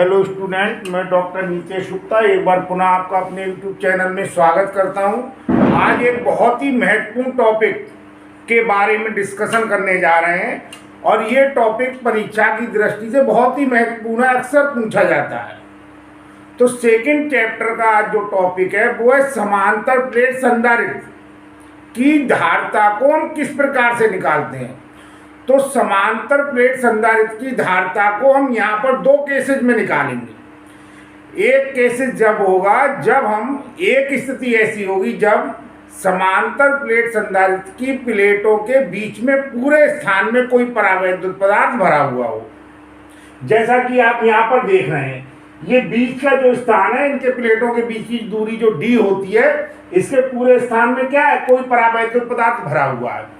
Hello student, मैं doctor Nitesh Gupta एक बार पुनः आपका अपने यूट्यूब चैनल में स्वागत करता हूं। आज एक बहुत ही महत्वपूर्ण टॉपिक के बारे में डिस्कशन करने जा रहे हैं और ये टॉपिक परीक्षा की दृष्टि से बहुत ही महत्वपूर्ण है, अक्सर पूछा जाता है। तो सेकंड चैप्टर का आज जो टॉपिक है वो है समांतर प्लेट संधारित्र की धारिता को हम किस प्रकार से निकालते हैं। तो समांतर प्लेट संधारित्र की धारिता को हम यहाँ पर दो केसेज में निकालेंगे। एक केसेज जब होगा जब हम एक स्थिति ऐसी होगी जब समांतर प्लेट संधारित्र की प्लेटों के बीच में पूरे स्थान में कोई परावैद्युत पदार्थ भरा हुआ हो। जैसा कि आप यहाँ पर देख रहे हैं, ये बीच का जो स्थान है, इनके प्लेटों के बीच की दूरी जो डी होती है, इसके पूरे स्थान में क्या है, कोई परावैद्युत पदार्थ भरा हुआ है।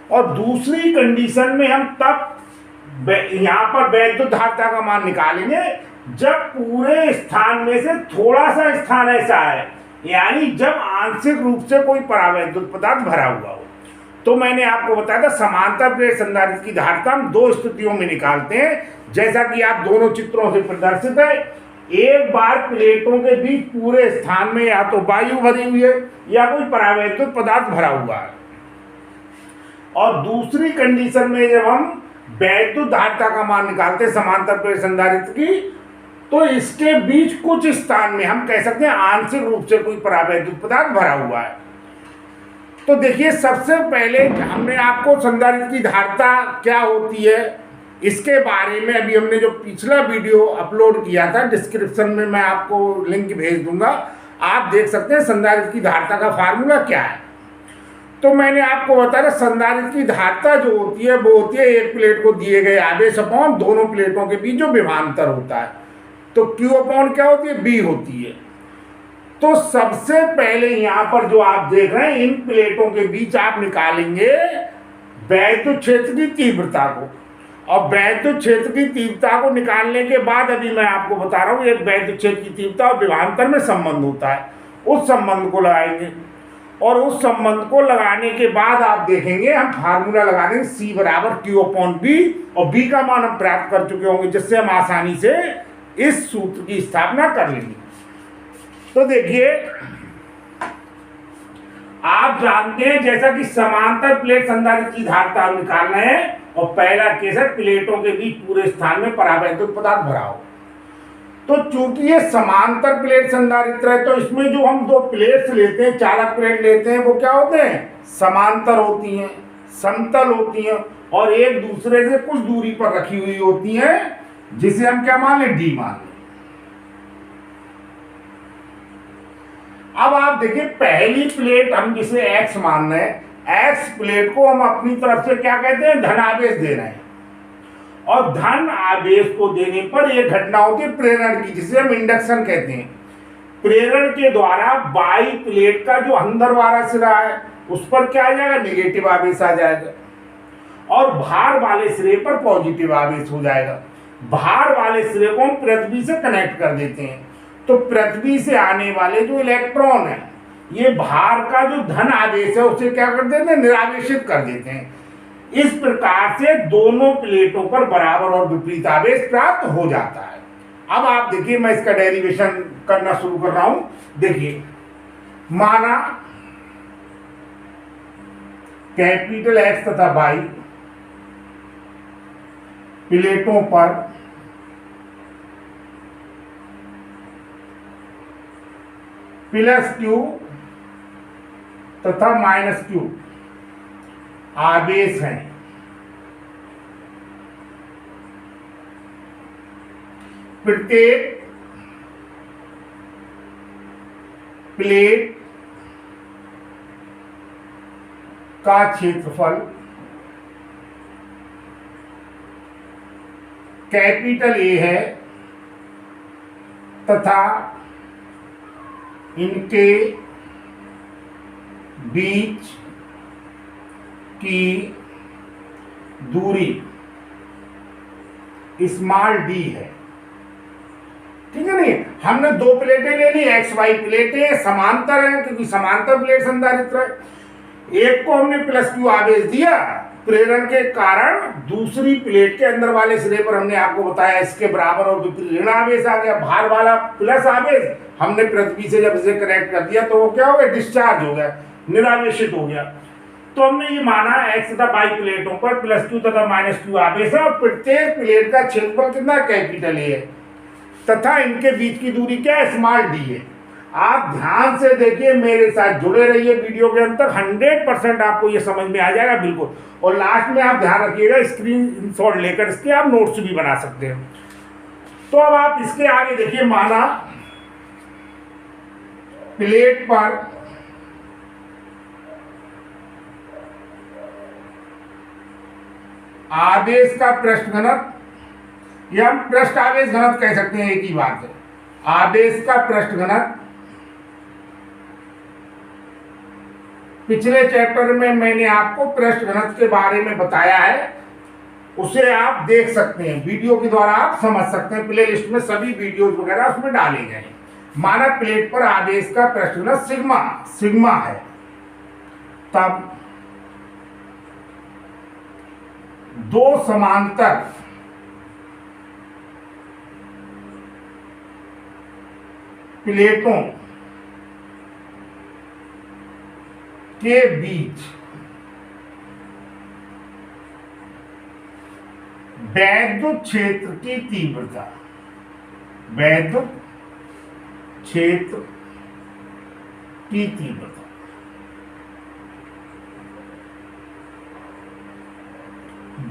और दूसरी कंडीशन में हम तब यहाँ पर वैद्युत धारिता का मान निकालेंगे जब पूरे स्थान में से थोड़ा सा स्थान ऐसा है, यानी जब आंशिक रूप से कोई परावैद्युत पदार्थ भरा हुआ हो। तो मैंने आपको बताया था समांतर प्लेट संधारित्र की धारिता हम दो स्थितियों में निकालते हैं, जैसा कि आप दोनों चित्रों से प्रदर्शित है। एक बार प्लेटों के बीच पूरे स्थान में या तो वायु भरी हुई है या कोई परावैद्युत पदार्थ भरा हुआ है, और दूसरी कंडीशन में जब हम वैद्युत धारिता का मान निकालते हैं समांतर प्लेट संधारित्र की, तो इसके बीच कुछ स्थान में हम कह सकते हैं आंशिक रूप से कोई परावैद्युत पदार्थ भरा हुआ है। तो देखिए, सबसे पहले हमने आपको संधारित्र की धारिता क्या होती है इसके बारे में अभी हमने जो पिछला वीडियो अपलोड किया था, डिस्क्रिप्शन में मैं आपको लिंक भेज दूंगा, आप देख सकते हैं संधारित्र की धारिता का फार्मूला क्या है। तो मैंने आपको बताया संधारित्र की धारिता जो होती है वो होती है एक प्लेट को दिए गए आवेश अपॉन दोनों प्लेटों के बीच जो विभवांतर होता है। तो Q अपॉन क्या होती है, B होती है। तो सबसे पहले यहाँ पर जो आप देख रहे हैं, इन प्लेटों के बीच आप निकालेंगे वैद्युत क्षेत्र की तीव्रता को, और वैद्युत क्षेत्र की तीव्रता को निकालने के बाद अभी मैं आपको बता रहा हूँ एक वैद्युत क्षेत्र की तीव्रता और विभवांतर में संबंध होता है, उस संबंध को लगाएंगे। और उस संबंध को लगाने के बाद आप देखेंगे हम फार्मूला लगा देंगे C बराबर Q अपॉन B, और B का मान हम प्राप्त कर चुके होंगे, जिससे हम आसानी से इस सूत्र की स्थापना कर लेंगे। तो देखिए, आप जानते हैं जैसा कि समांतर प्लेट संधारित्र की धारिता हम निकाल रहे हैं, और पहला केस है प्लेटों के बीच पूरे स्थान में परावैद्युत पदार्थ भरा हो। तो चूंकि ये समांतर प्लेट संधारित्र है, तो इसमें जो हम दो प्लेट्स लेते हैं, चालक प्लेट लेते हैं, वो क्या होते हैं, समांतर होती हैं, समतल होती हैं, और एक दूसरे से कुछ दूरी पर रखी हुई होती हैं, जिसे हम क्या मान लें, डी मान लें। अब आप देखिए, पहली प्लेट हम जिसे एक्स मान रहे हैं, एक्स प्लेट को हम अपनी तरफ से क्या कहते हैं, धन आवेश दे रहे हैं, और धन आवेश को देने पर यह घटना होती है प्रेरण की, जिसे हम इंडक्शन कहते हैं। प्रेरण के द्वारा बाई प्लेट का जो अंदर वाला सिरा है उस पर क्या आ जाएगा, नेगेटिव आवेश आ जाएगा, और भार वाले सिरे पर पॉजिटिव आवेश हो जाएगा। भार वाले सिरे को हम पृथ्वी से कनेक्ट कर देते हैं, तो पृथ्वी से आने वाले जो इलेक्ट्रॉन है, ये भार का जो धन आवेश है उसे क्या कर देते हैं, निरावेशित कर देते हैं। इस प्रकार से दोनों प्लेटों पर बराबर और विपरीत आवेश प्राप्त हो जाता है। अब आप देखिए, मैं इसका डेरिवेशन करना शुरू कर रहा हूं। देखिए, माना कैपिटल एक्स तथा वाई प्लेटों पर प्लस Q तथा माइनस Q आवेश हैं। प्रत्येक प्लेट का क्षेत्रफल कैपिटल A है तथा इनके बीच की दूरी स्मॉल d है। ठीक है, नहीं, हमने दो प्लेटें ले ली, एक्स वाई प्लेटें समांतर हैं, क्योंकि समांतर प्लेट संधारित्र है। एक को हमने प्लस Q आवेश दिया प्रेरण के कारण दूसरी प्लेट के अंदर वाले सिरे पर हमने आपको बताया इसके बराबर और विपरीत ऋण आवेश आ गया, भार वाला प्लस आवेश, हमने पृथ्वी से जब इसे कनेक्ट कर दिया तो वो क्या हो गया, डिस्चार्ज हो गया, निरावेशित हो गया। तो हमने ये माना एक्स तथा वाई प्लेटों पर प्लस क्यू तथा माइनस क्यू आवेश है और प्रत्येक प्लेट का क्षेत्रफल कितना, कैपिटल ए है, तथा इनके बीच की दूरी क्या है, स्मॉल डी है। आप ध्यान से देखिए, मेरे साथ जुड़े रहिए वीडियो के अंत तक, 100% आपको ये समझ में आ जाएगा बिल्कुल। और लास्ट में आप ध्यान रखिएगा, स्क्रीन शॉट लेकर इसके आप नोट्स भी बना सकते हैं। तो अब आप इसके आगे देखिए, माना प्लेट पर आवेश का पृष्ठ घनत्व, या हम पृष्ठ आवेश घनत्व कह सकते हैं, एक ही बात है। आवेश का पृष्ठ घनत्व पिछले चैप्टर में मैंने आपको पृष्ठ घनत्व के बारे में बताया है, उसे आप देख सकते हैं, वीडियो के द्वारा आप समझ सकते हैं, प्ले लिस्ट में सभी वीडियोज वगैरह उसमें डाले गए। माना प्लेट पर आवेश का पृष्ठ घनत्व सिग्मा सिग्मा है, तब दो समांतर प्लेटों के बीच वैद्युत क्षेत्र की तीव्रता, वैद्युत क्षेत्र की तीव्रता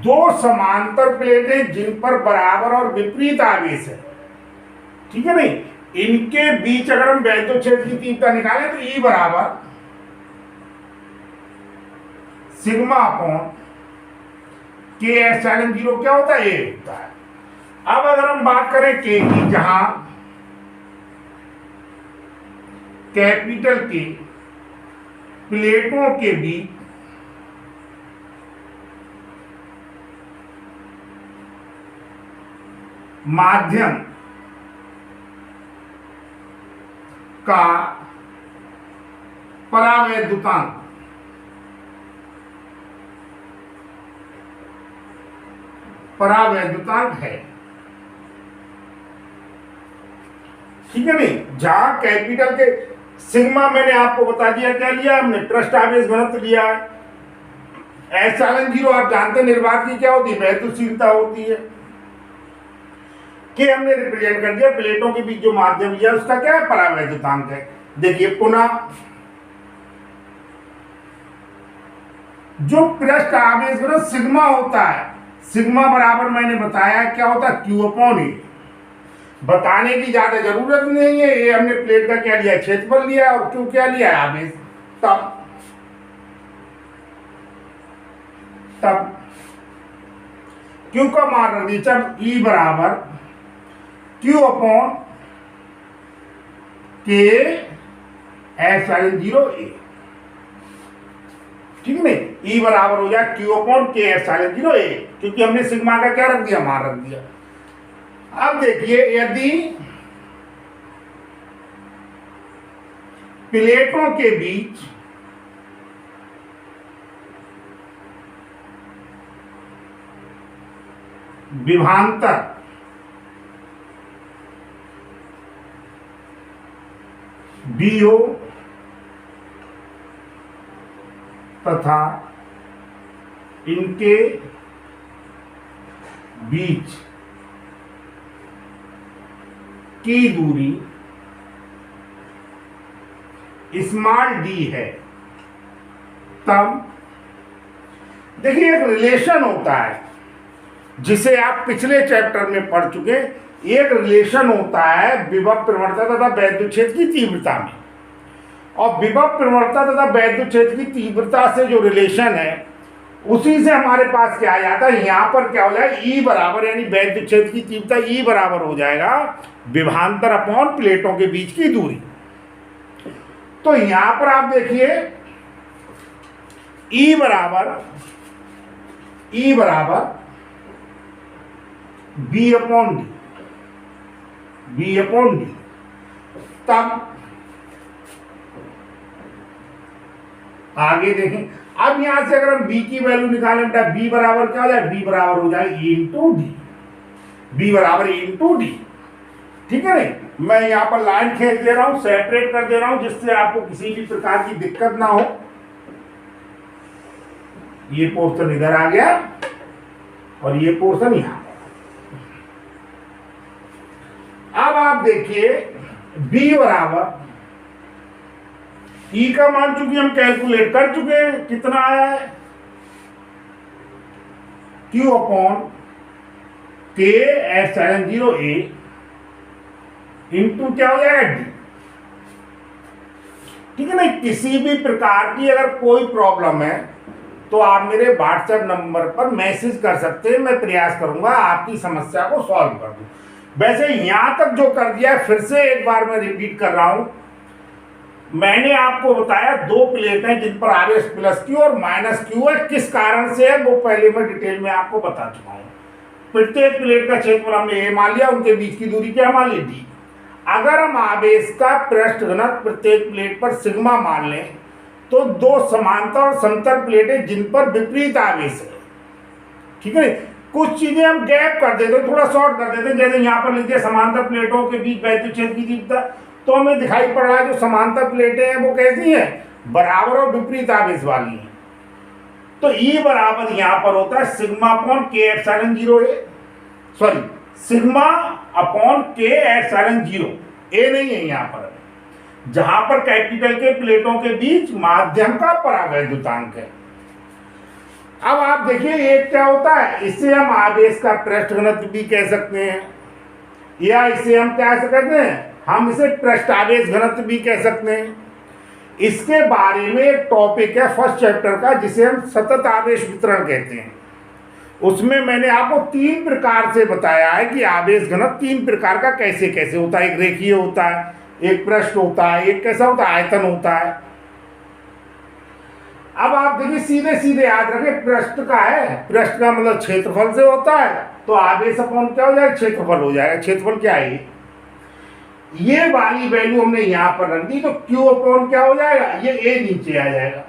दो समांतर प्लेटें जिन पर बराबर और विपरीत आवेश है, ठीक है नहीं, इनके बीच अगर हम वैद्युत क्षेत्र की तीव्रता निकालें तो E बराबर सिग्मा अपॉन के एप्सिलॉन 0 क्या होता है, ए होता है। अब अगर हम बात करें के की, जहां कैपिटल के प्लेटों के बीच माध्यम का परावैद्युतांक है, ठीक है नहीं, जहां कैपिटल के सिग्मा मैंने आपको बता दिया, क्या लिया हमने, पृष्ठ आवेश घनत्व लिया है। एप्सिलॉन 0 आप जानते हैं निर्वात की क्या होती है, वैद्युतशीलता होती है, कि हमने रिप्रेजेंट कर दिया, प्लेटों के बीच जो माध्यम लिया उसका क्या है, परावैद्युतांक है। देखिए पुनः जो पृष्ठ आवेश घनत्व सिग्मा होता है, सिग्मा बराबर मैंने बताया क्या होता है, क्यू अपॉन ए। बताने की ज्यादा जरूरत नहीं है, ये हमने प्लेट का क्या लिया, क्षेत्रफल लिया, और क्यू क्या लिया, आवेश। तब क्यू का मान रख दिया, जब ई बराबर क्यू अपॉन के एप्सिलॉन 0 ए, ठीक है नहीं, ई बराबर हो जाए क्यू अपॉन के एप्सिलॉन 0 ए, क्योंकि हमने सिग्मा का क्या रख दिया, मान रख दिया। अब देखिए, यदि प्लेटों के बीच विभवांतर बी हो तथा इनके बीच की दूरी स्मॉल डी है, तब देखिए एक रिलेशन होता है जिसे आप पिछले चैप्टर में पढ़ चुके, एक रिलेशन होता है विभव प्रवणता तथा वैद्युत क्षेत्र की तीव्रता में, और विभव प्रवणता तथा वैद्युत क्षेत्र की तीव्रता से जो रिलेशन है उसी से हमारे पास क्या आ जाता है, यहाँ पर क्या हो जाएगा, ई बराबर, यानी वैद्युत क्षेत्र की तीव्रता ई बराबर हो जाएगा विभवांतर अपॉन प्लेटों के बीच की दूरी। तो यहां पर आप देखिए ई बराबर बी अपॉन डी, तब आगे देखें, अब यहां से अगर हम b की वैल्यू निकालें बेटा, b बराबर क्या हो जाए, b बराबर हो जाए e इंटू डी, b बराबर e इंटू डी। ठीक है नहीं, मैं यहाँ पर लाइन खींच दे रहा हूं, सेपरेट कर दे रहा हूं, जिससे आपको किसी भी प्रकार की दिक्कत ना हो। ये पोर्शन इधर आ गया और ये पोर्शन यहां। अब आप देखिए b बराबर e का मान चूंकि हम कैलकुलेट कर चुके हैं, कितना आया है, q अपॉन के एप्सिलॉन 0 a इंटू क्या हो जाएगा d। ठीक है ना, किसी भी प्रकार की अगर कोई प्रॉब्लम है तो आप मेरे व्हाट्सएप नंबर पर मैसेज कर सकते हैं, मैं प्रयास करूंगा आपकी समस्या को सॉल्व कर दूं। वैसे यहां तक जो कर दिया है, फिर से एक बार मैं रिपीट कर रहा हूं, मैंने आपको बताया दो प्लेट हैं जिन पर आवेश प्लस क्यू और माइनस क्यू है, किस कारण से है वो पहले मैं डिटेल में आपको बता चुका हूं। प्रत्येक प्लेट का क्षेत्रफल हमने ए मान लिया, उनके बीच की दूरी क्या मान ली, डी। अगर हम आवेश का पृष्ठ घनत्व प्रत्येक प्लेट पर सिग्मा मान लें तो दो समांतर और समतल प्लेटें जिन पर विपरीत आवेश है, ठीक है, कुछ चीजें हम गैप कर देते हैं, थोड़ा शॉर्ट कर देते हैं। जैसे यहाँ पर लीजिए समांतर प्लेटों के बीच वैद्युत क्षेत्र की तीव्रता, तो हमें दिखाई पड़ रहा है जो समांतर प्लेटें हैं वो कैसी हैं, बराबर और विपरीत आवेश वाली हैं। तो E बराबर यहाँ पर होता है सिग्मा अपॉन के एप्सिलॉन 0 ए, सॉरी सिग्मा अपॉन के एप्सिलॉन 0 ए नहीं है यहाँ पर, जहां पर कैपिटल के प्लेटों के बीच माध्यम का परावैद्युतांक है। अब आप देखिए एक क्या होता है, इससे हम आवेश का पृष्ठ घनत्व भी कह सकते हैं, या इसे हम क्या कहते हैं, हम इसे पृष्ठावेश घनत्व भी कह सकते हैं। इसके बारे में एक टॉपिक है फर्स्ट चैप्टर का जिसे हम सतत आवेश वितरण कहते हैं। उसमें मैंने आपको तीन प्रकार से बताया है कि आवेश घनत्व तीन प्रकार का कैसे कैसे होता है, एक रेखीय होता है, एक पृष्ठ होता है, एक कैसा होता है, आयतन होता है। अब आप देखिए सीधे सीधे याद रखें, पृष्ठ का है, पृष्ठ का मतलब क्षेत्रफल से होता है, तो आवेश अपॉन क्या हो जाएगा, क्षेत्रफल हो जाएगा। क्षेत्रफल क्या है, ये वाली वैल्यू हमने यहां पर रख दी, तो Q अपॉन क्या हो जाएगा, ये A नीचे आ जाएगा।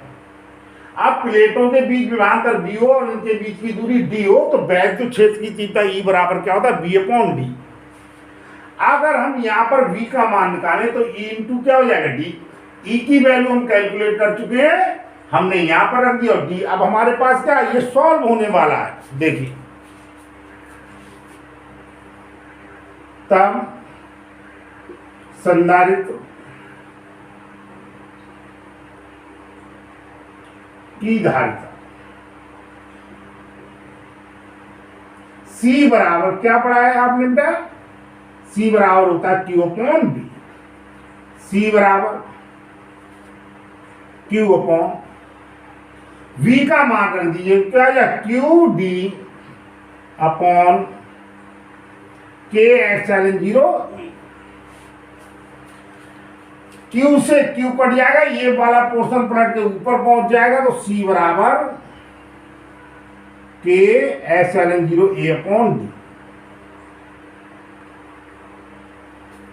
अब प्लेटों के बीच विभवांतर B हो और इनके बीच की दूरी D हो, तो वैद्युत क्षेत्र की तीव्रता E बराबर क्या होता है, B अपॉन D। अगर हम यहाँ पर V का मान निकालें तो E इंटू क्या हो जाएगा, D। E की वैल्यू हम कैलकुलेट कर चुके हैं, हमने यहाँ पर रख दी, और D अब हमारे पास क्या है, ये सॉल्व होने वाला है। देखिए तब संधारित्र की धारिता C बराबर क्या पढ़ा है आपने बेटा, C बराबर होता है Q अपॉन B। C बराबर Q अपॉन V का मान रख दीजिए क्या है, क्यू डी अपॉन के एप्सिलॉन 0। Q से Q कट जाएगा, ये वाला पोर्शन पलट के ऊपर पहुंच जाएगा, तो C बराबर के एप्सिलॉन 0 A अपॉन D।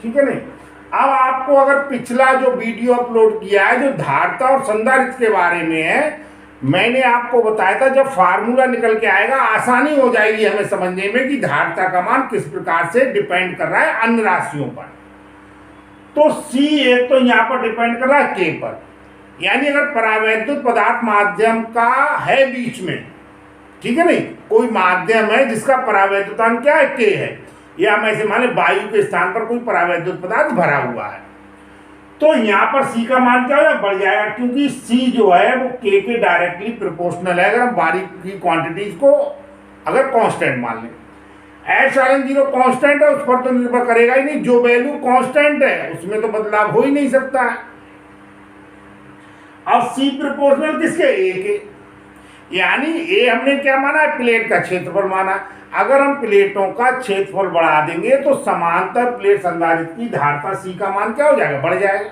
ठीक है नहीं। अब आपको अगर पिछला जो वीडियो अपलोड किया है जो धारिता और संधारित्र के बारे में है, मैंने आपको बताया था जब फार्मूला निकल के आएगा आसानी हो जाएगी हमें समझने में कि धारिता का मान किस प्रकार से डिपेंड कर रहा है अन्य राशियों पर। तो C एक तो यहाँ पर डिपेंड कर रहा है K पर, यानी अगर परावैद्युत पदार्थ माध्यम का है बीच में, ठीक है नहीं, कोई माध्यम है जिसका परावैद्युतांक क्या है, K है, या हम ऐसे माने वायु के स्थान पर कोई परावैद्युत पदार्थ भरा हुआ है, तो यहाँ पर C का मान क्या होगा, बढ़ जाएगा, क्योंकि C जो है वो K के डायरेक्टली प्रोपोर्शनल है। अगर हम बारीक की क्वांटिटीज को अगर कांस्टेंट मान लें, एप्सिलॉन 0 कांस्टेंट है, उस पर तो निर्भर करेगा ही नहीं, जो वैल्यू कांस्टेंट है उसमें तो बदलाव हो ही नहीं सकता है। अब C प्रोपोर्शनल किसके, A के, यानी A हमने क्या माना है, प्लेट का क्षेत्रफल माना। अगर हम प्लेटों का क्षेत्रफल बढ़ा देंगे तो समांतर प्लेट संधारित्र की धारिता C का मान क्या हो जाएगा, बढ़ जाएगा।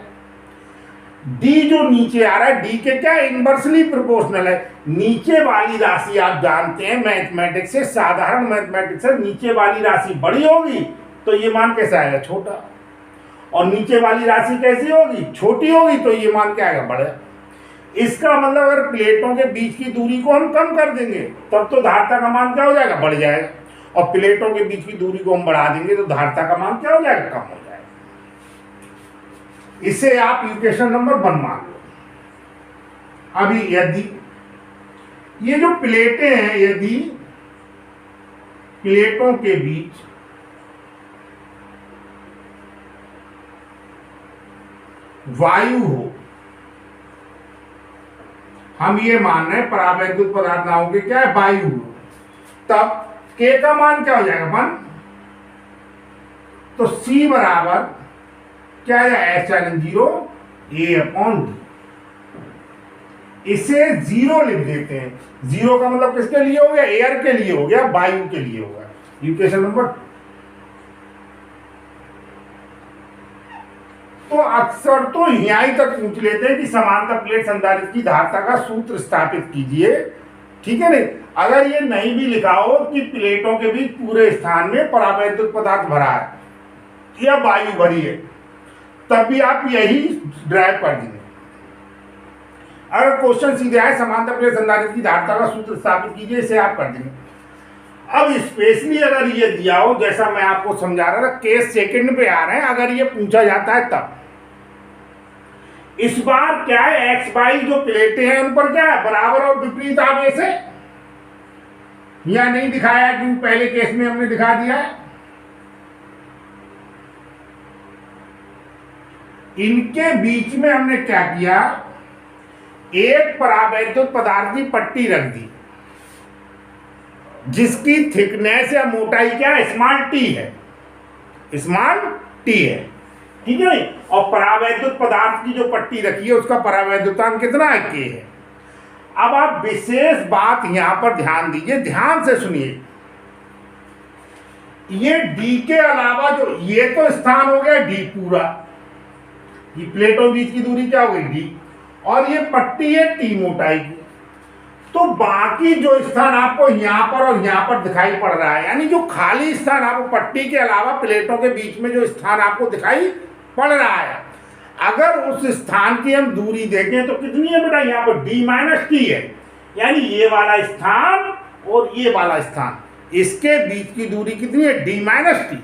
D जो नीचे आ रहा है, D के क्या इनवर्सली प्रोपोर्शनल है। नीचे वाली राशि आप जानते हैं मैथमेटिक्स से, साधारण मैथमेटिक्स से, नीचे वाली राशि बड़ी होगी तो ये मान कैसा आएगा, छोटा, और नीचे वाली राशि कैसी होगी, छोटी होगी तो ये मान क्या आएगा, बड़ा। इसका मतलब अगर प्लेटों के बीच की दूरी को हम कम कर देंगे तब तो धारिता का मान क्या हो जाएगा, बढ़ जाएगा। और प्लेटों के बीच की दूरी को हम बढ़ा देंगे तो धारिता का मान क्या हो जाएगा, कम हो जाएगा। इसे आप इक्वेशन नंबर 1 मान लो। अभी यदि ये जो प्लेटें हैं, यदि प्लेटों के बीच वायु हो, हम ये मान रहे हैं परावैद्युत पदार्थ ना होंगे, क्या है, वायु हो, तब K का मान क्या हो जाएगा, 1। तो C बराबर क्या है, H0 A/D। इसे 0 लिख देते हैं। 0 का मतलब किसके लिए हो गया, एयर के लिए हो गया, वायु के लिए होगा। Equation number. तो अक्सर तो यहीं तक पूछ लेते हैं कि समांतर प्लेट संधारित्र की धारिता का सूत्र स्थापित कीजिए, ठीक है नहीं। अगर ये नहीं भी लिखा हो कि प्लेटों के बीच पूरे स्थान में परावैद्युत पदार्थ भरा है या वायु भरी है, तब भी आप यही ड्राइव कर देंगे। अगर क्वेश्चन सीधे आए समांतर प्लेट संधारित्र की धारिता का सूत्र स्थापित कीजिए, इसे आप कर देंगे। अब स्पेशली अगर ये दिया हो, जैसा मैं आपको समझा रहा था, केस सेकंड पे आ रहे हैं, अगर ये पूछा जाता है तब इस बार क्या है, एक्स वाई जो प्लेटें हैं उन पर क्या है, बराबर और विपरीत आवेश है, या नहीं दिखाया क्योंकि पहले केस में हमने दिखा दिया है। इनके बीच में हमने क्या किया, एक परावैद्युत पदार्थ की पट्टी रख दी जिसकी थिकनेस या मोटाई क्या है, स्मॉल टी है, स्मॉल टी है, ठीक है। और परावैद्युत पदार्थ की जो पट्टी रखी है उसका परावैद्युतांक कितना है, K है। अब आप विशेष बात यहां पर ध्यान दीजिए, ध्यान से सुनिए। ये D के अलावा जो ये तो स्थान हो गया D पूरा, ये प्लेटों बीच की दूरी क्या हो गई D, और ये पट्टी है T मोटाई की। तो बाकी जो स्थान आपको यहां पर और यहां पर दिखाई पड़ रहा है, यानी जो खाली स्थान आपको पट्टी के अलावा प्लेटों के बीच में जो स्थान आपको दिखाई पड़ रहा है, अगर उस स्थान की हम दूरी देखें तो कितनी है बेटा, यहाँ पर D-T है, यानी ये वाला स्थान और ये वाला स्थान, इसके बीच की दूरी कितनी है, D-T।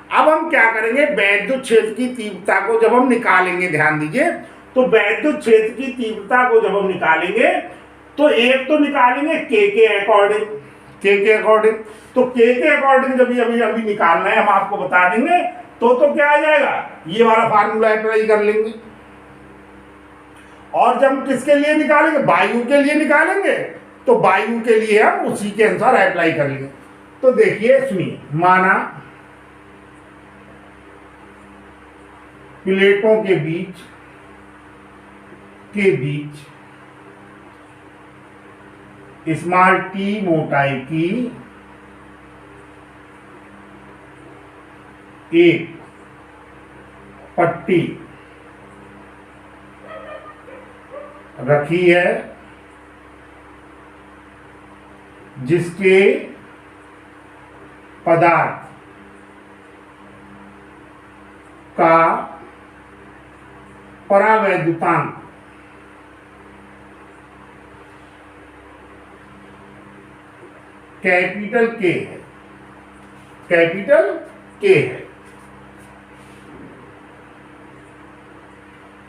अब हम क्या करेंगे, वैद्युत क्षेत्र की तीव्रता को जब हम निकालेंगे, ध्यान दीजिए, तो वैद्युत क्षेत्र की तीव्रता को जब हम निकालेंगे तो एक तो निकालेंगे K के अकॉर्डिंग, K के अकॉर्डिंग। तो K के अकॉर्डिंग जब अभी निकालना है, हम आपको बता देंगे, तो क्या आ जाएगा, ये वाला फार्मूला अप्लाई कर लेंगे। और जब किसके लिए निकालेंगे, वायु के लिए निकालेंगे, तो वायु के लिए हम उसी के अनुसार अप्लाई कर लेंगे। तो देखिए सुनिए, माना प्लेटों के बीच स्मॉल टी मोटाई की एक पट्टी रखी है जिसके पदार्थ का परावैद्युतांक कैपिटल K है, कैपिटल K है।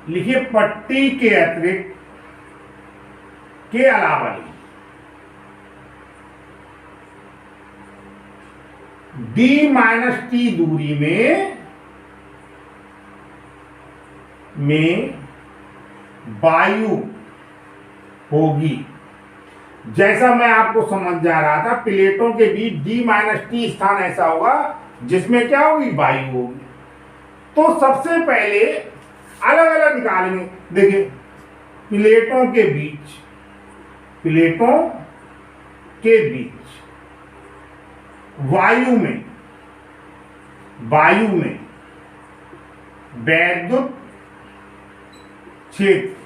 लिखिए पट्टी के अतिरिक्त, के अलावा D-T दूरी में वायु होगी। जैसा मैं आपको समझ जा रहा था, प्लेटों के बीच D-T स्थान ऐसा होगा जिसमें क्या होगी, वायु होगी। तो सबसे पहले अलग अलग निकालेंगे। देखिए प्लेटों के बीच वायु में वैद्युत क्षेत्र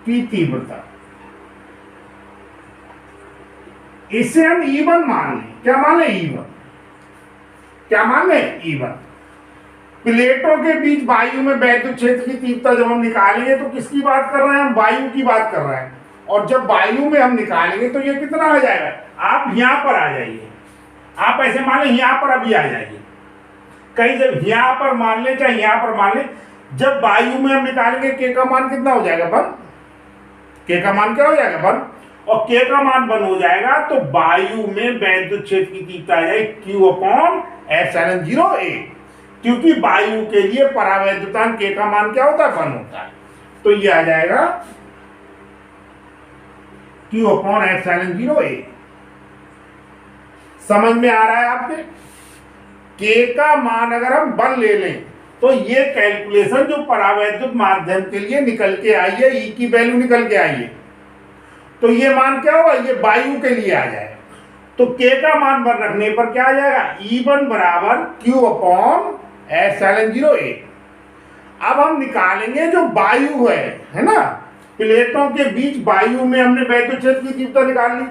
की तीव्रता, इसे हम E1 मान लें। क्या मान लें, E1। क्या मान लें, E1। प्लेटों के बीच वायु में वैद्युत क्षेत्र की तीव्रता जब हम निकालेंगे तो किसकी बात कर रहे हैं हम? वायु की बात कर रहे हैं। और जब वायु में हम निकालेंगे तो ये कितना आ जाएगा? आप यहां पर आ जाइए, आप ऐसे मान लें यहां पर अभी आ जाइए, कहीं जब यहां पर मान ले चाहे यहां पर मान ले, जब वायु में हम निकालेंगे के का मान कितना हो जाएगा? 1। के का मान क्या हो जाएगा? 1। और के का मान 1 हो जाएगा तो वायु में वैद्युत क्षेत्र की तीव्रता आ जाएगी Q/ε0A, क्योंकि वायु के लिए परावैद्युतांक के का मान क्या होता है? 1 होता है। तो ये आ जाएगा Q/ε0A। समझ में आ रहा है आपके? के का मान अगर हम 1 ले लें तो ये कैलकुलेशन जो परावैद्युत माध्यम के लिए निकल के आई है, ई की वैल्यू निकल के आई है, तो ये मान क्या होगा? ये वायु के लिए आ जाएगा। तो के का मान 1 रखने पर क्या आ जाएगा? E1 बराबर Q/ε0A। अब हम निकालेंगे जो वायु है ना, प्लेटों के बीच वायु में हमने वैद्युत क्षेत्र की तीव्रता निकाल ली।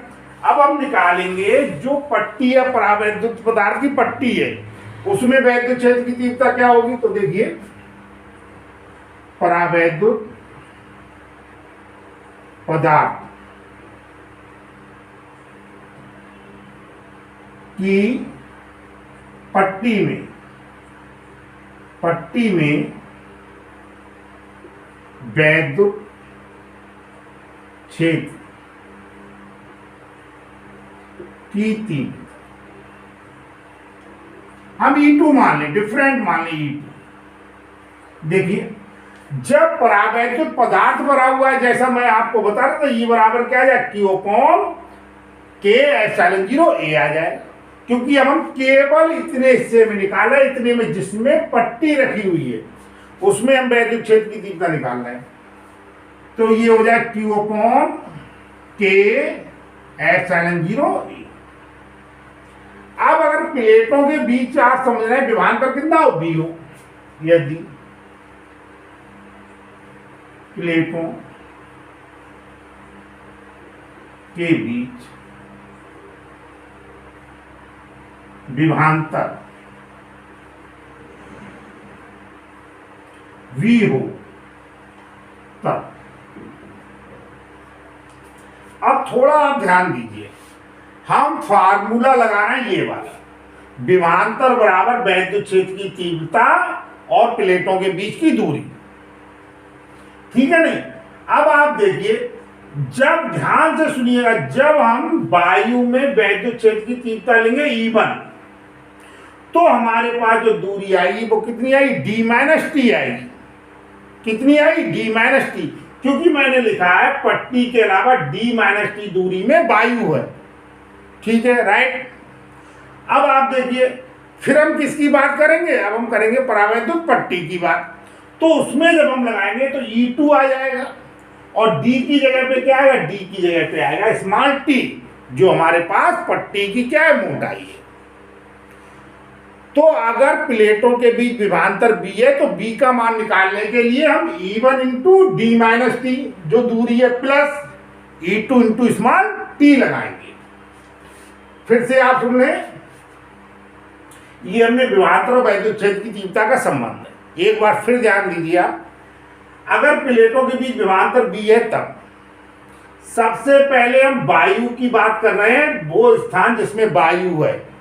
अब हम निकालेंगे जो पट्टी है, परावैद्युत पदार्थ की पट्टी है, उसमें वैद्युत क्षेत्र की तीव्रता क्या होगी? तो देखिए, परावैद्युत पदार्थ की पट्टी में वैद्युत क्षेत्र की तीव्रता हम E2 मान लें, डिफरेंट मान लें E2। देखिए, जब परावैद्युत पदार्थ भरा हुआ है, जैसा मैं आपको बता रहा था, E बराबर क्या आ जाए? Q/K/ε0A आ जाए, क्योंकि अब हम केवल इतने हिस्से में निकाल रहे हैं, इतने में जिसमें पट्टी रखी हुई है उसमें हम वैद्युत क्षेत्र की तीव्रता निकाल रहे हैं। तो ये हो जाए Q/K/ε0A। अब अगर प्लेटों के बीच आप समझ रहे हैं विभवांतर कितना हो? B हो, यदि प्लेटों के बीच विभवांतर V हो तब। अब थोड़ा आप ध्यान दीजिए, हम फार्मूला लगा रहे हैं ये वाला, विभवांतर बराबर वैद्युत क्षेत्र की तीव्रता और प्लेटों के बीच की दूरी, ठीक है नहीं? अब आप देखिए, जब ध्यान से सुनिएगा, जब हम वायु में वैद्युत क्षेत्र की तीव्रता लेंगे E1, तो हमारे पास जो दूरी आएगी वो कितनी आई? D-T आएगी। कितनी आई? D-T, क्योंकि मैंने लिखा है पट्टी के अलावा D-T दूरी में वायु है, ठीक है, राइट। अब आप देखिए, फिर हम किसकी बात करेंगे? अब हम करेंगे परावैद्युत पट्टी की बात। तो उसमें जब हम लगाएंगे तो E2 आ जाएगा, और D की जगह पे क्या आएगा? D की जगह पे आएगा स्मॉल t, जो हमारे पास पट्टी की क्या है? मोटाई है। तो अगर प्लेटों के बीच विभवांतर B है तो B का मान निकालने के लिए हम E1 इंटू D-T, जो दूरी है, plus E2 into small t लगाएंगे। फिर से आप सुन लें, ये हमने विभवांतर और वैद्युत क्षेत्र की तीव्रता का संबंध है। एक बार फिर ध्यान दीजिए आप, अगर प्लेटों के बीच विभवांतर B है तब सबसे पहले हम वायु की बात कर रहे हैं, वो स्थान जिसमें वायु है।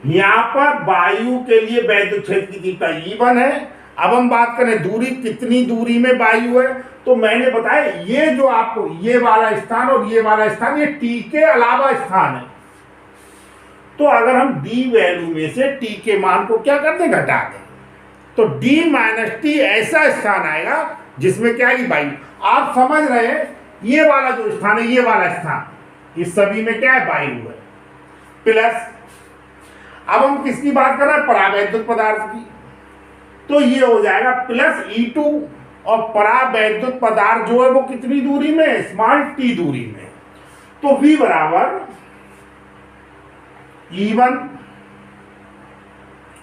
यहां पर वायु के लिए वैद्युत क्षेत्र की तीव्रता E1 है। अब हम बात करें दूरी, कितनी दूरी में वायु है, तो मैंने बताया ये जो आपको ये वाला स्थान और ये वाला स्थान, ये T के अलावा स्थान है। तो अगर हम D वैल्यू में से T के मान को क्या करते हैं? घटा दें, तो D-T ऐसा स्थान आएगा जिसमें क्या है? वायु। आप समझ रहे हैं, ये वाला जो स्थान है, ये वाला स्थान, इस सभी में क्या है? वायु है। प्लस अब हम किसकी बात कर रहे हैं? परावैद्युत पदार्थ की। तो ये हो जाएगा प्लस E2, और परावैद्युत पदार्थ जो है वो कितनी दूरी में? स्मॉल t दूरी में। तो V बराबर E1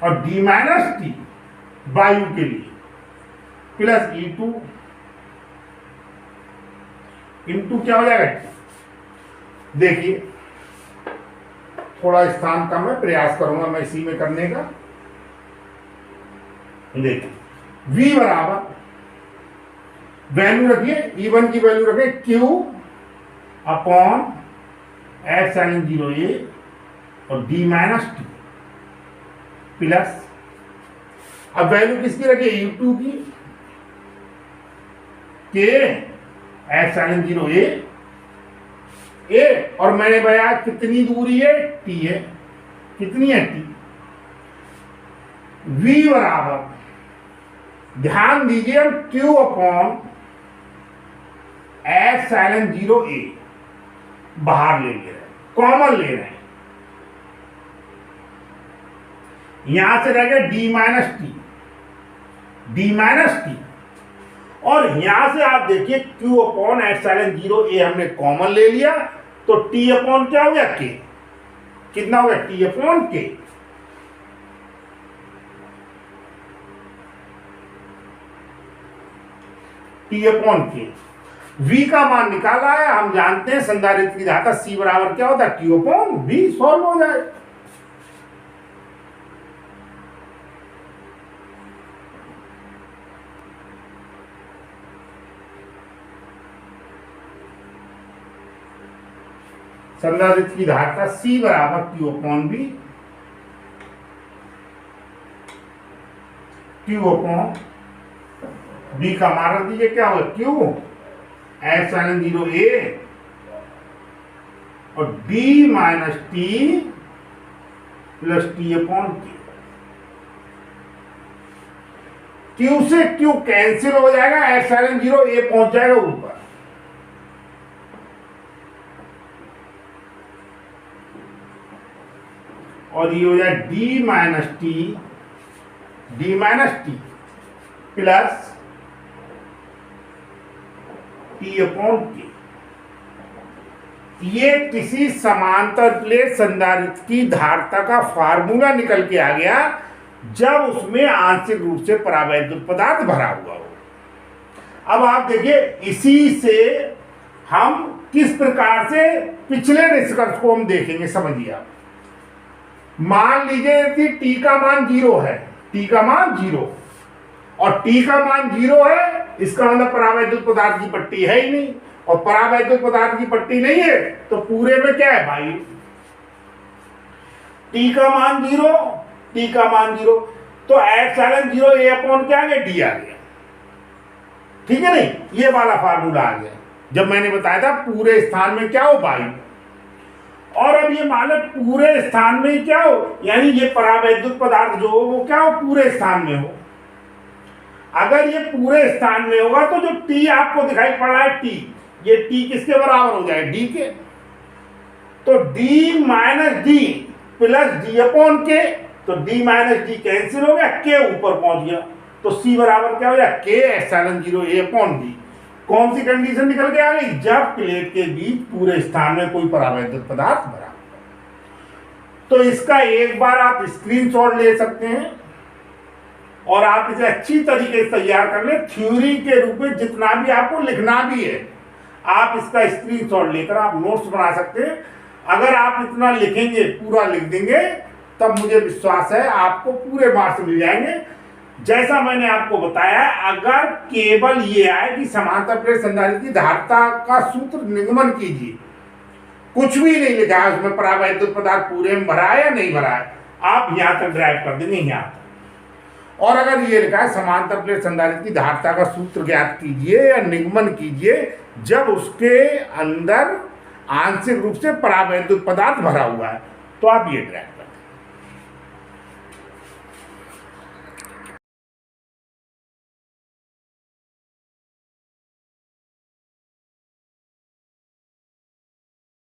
और D-T वायु के लिए, प्लस E2 इंटू क्या हो जाएगा? देखिए, थोड़ा स्थान कम है, प्रयास करूंगा मैं इसी में करने का। देखिए V बराबर वैल्यू रखिए, E1 की वैल्यू रखिए Q upon F sine 0A और D माइनस टी प्लस, अब वैल्यू किसकी रखिए U2 की, K एफ साइन 0A और मैंने बताया कितनी दूरी है, T है, कितनी है T। V बराबर, ध्यान दीजिए हम Q upon F sine 0A बाहर ले रहे हैं, कॉमन ले रहे हैं, यहां से रह गया D माइनस टी, और यहां से आप देखिए Q अपॉन एप्सिलॉन 0A हमने कॉमन ले लिया, तो T अपॉन क्या हो गया K, कितना हो गया T upon K। T upon K, V का मान निकाला है, हम जानते हैं संधारित्र की धाता C बराबर क्या होता है Q अपॉन V, सॉल्व हो जाए। संधारित्र की धाता C बराबर Q upon V, Q upon V का मान रख दीजिए क्या होगा Q एप्सिलॉन 0A और D minus T plus T upon K। Q से Q कैंसिल हो जाएगा, एप्सिलॉन 0A पहुंच जाएगा ऊपर, और ये हो जाए D minus T plus T upon K। ये किसी समांतर प्लेट संधारित्र की धारिता का फार्मूला निकल के आ गया जब उसमें आंशिक रूप से परावैद्युत पदार्थ भरा हुआ हो। अब आप देखिए इसी से हम किस प्रकार से पिछले निष्कर्ष को हम देखेंगे, समझिए आप। मान लीजिए कि T का मान 0 है, T का मान 0 और T का मान 0 है, इसका मतलब परावैद्युत पदार्थ की पट्टी है ही नहीं, और परावैद्युत पदार्थ की पट्टी नहीं है तो पूरे में क्या है भाई, T का मान 0, तो एप्सिलॉन 0A अपॉन क्या आ गया D आ गया, ठीक है नहीं, ये वाला फार्मूला आ गया जब मैंने बताया था पूरे स्थान में क्या हो वायु। और अब ये मान लो पूरे स्थान में क्या हो, यानी ये परावैद्युत पदार्थ जो हो वो क्या हो, पूरे स्थान में हो। अगर ये पूरे स्थान में होगा तो जो T आपको दिखाई पड़ रहा है T, ये T किसके बराबर हो जाए D के, तो D minus D plus D upon K, तो D माइनस D कैंसिल हो गया, K ऊपर पहुंच गया, तो C बराबर क्या हो जाए K epsilon 0A upon D। कौन सी कंडीशन निकल के आ गई, जब प्लेट के बीच पूरे स्थान में कोई परावैद्युत पदार्थ भरा। तो इसका एक बार आप स्क्रीनशॉट ले सकते हैं और आप इसे अच्छी तरीके से तैयार कर ले, थ्योरी के रूप में जितना भी आपको लिखना भी है आप इसका स्क्रीनशॉट लेकर आप नोट्स बना सकते हैं। अगर आप इतना लिखेंगे, पूरा लिख देंगे, तब मुझे विश्वास है आपको पूरे मार्क्स मिल जाएंगे। जैसा मैंने आपको बताया, अगर केवल ये आए कि समांतर प्लेट संधारित्र की धारिता का सूत्र निगमन कीजिए, कुछ भी नहीं लिखा है उसमें परावैद्युत पदार्थ पूरे में भरा है या नहीं भरा है, आप यहां तक ड्राइव कर देंगे यहां तक। और अगर ये लिखा है समांतर प्लेट संधारित्र की धारिता का सूत्र ज्ञात कीजिए या निगमन कीजिए जब उसके अंदर आंशिक रूप से परावैद्युत पदार्थ भरा हुआ है, तो आप ये ड्राइव कर देंगे।